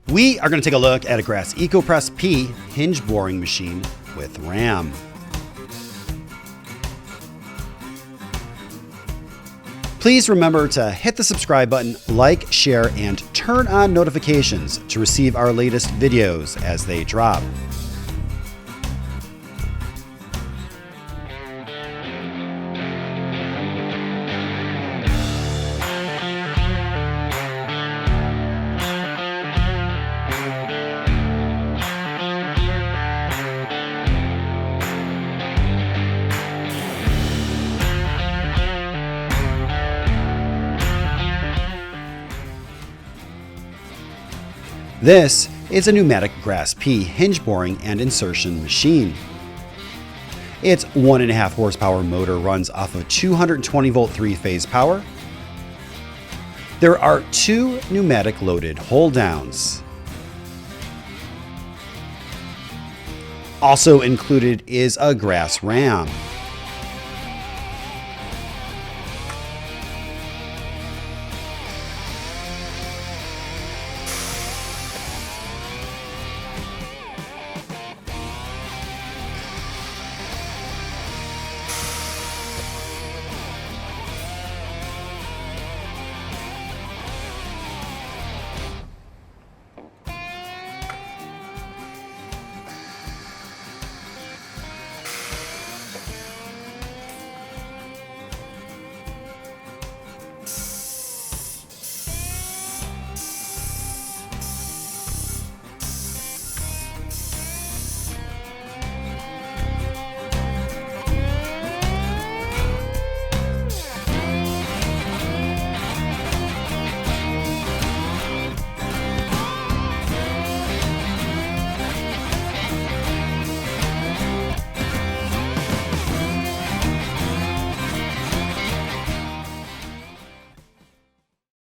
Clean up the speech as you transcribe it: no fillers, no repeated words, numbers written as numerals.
We are going to take a look at a Grass EcoPress P hinge boring machine with ram. Please remember to hit the subscribe button, like, share, and turn on notifications to receive our latest videos as they drop. This is a pneumatic Grass P hinge boring and insertion machine. Its 1.5 horsepower motor runs off of 220 volt 3-phase power. There are 2 pneumatic loaded hold downs. Also included is a grass ram.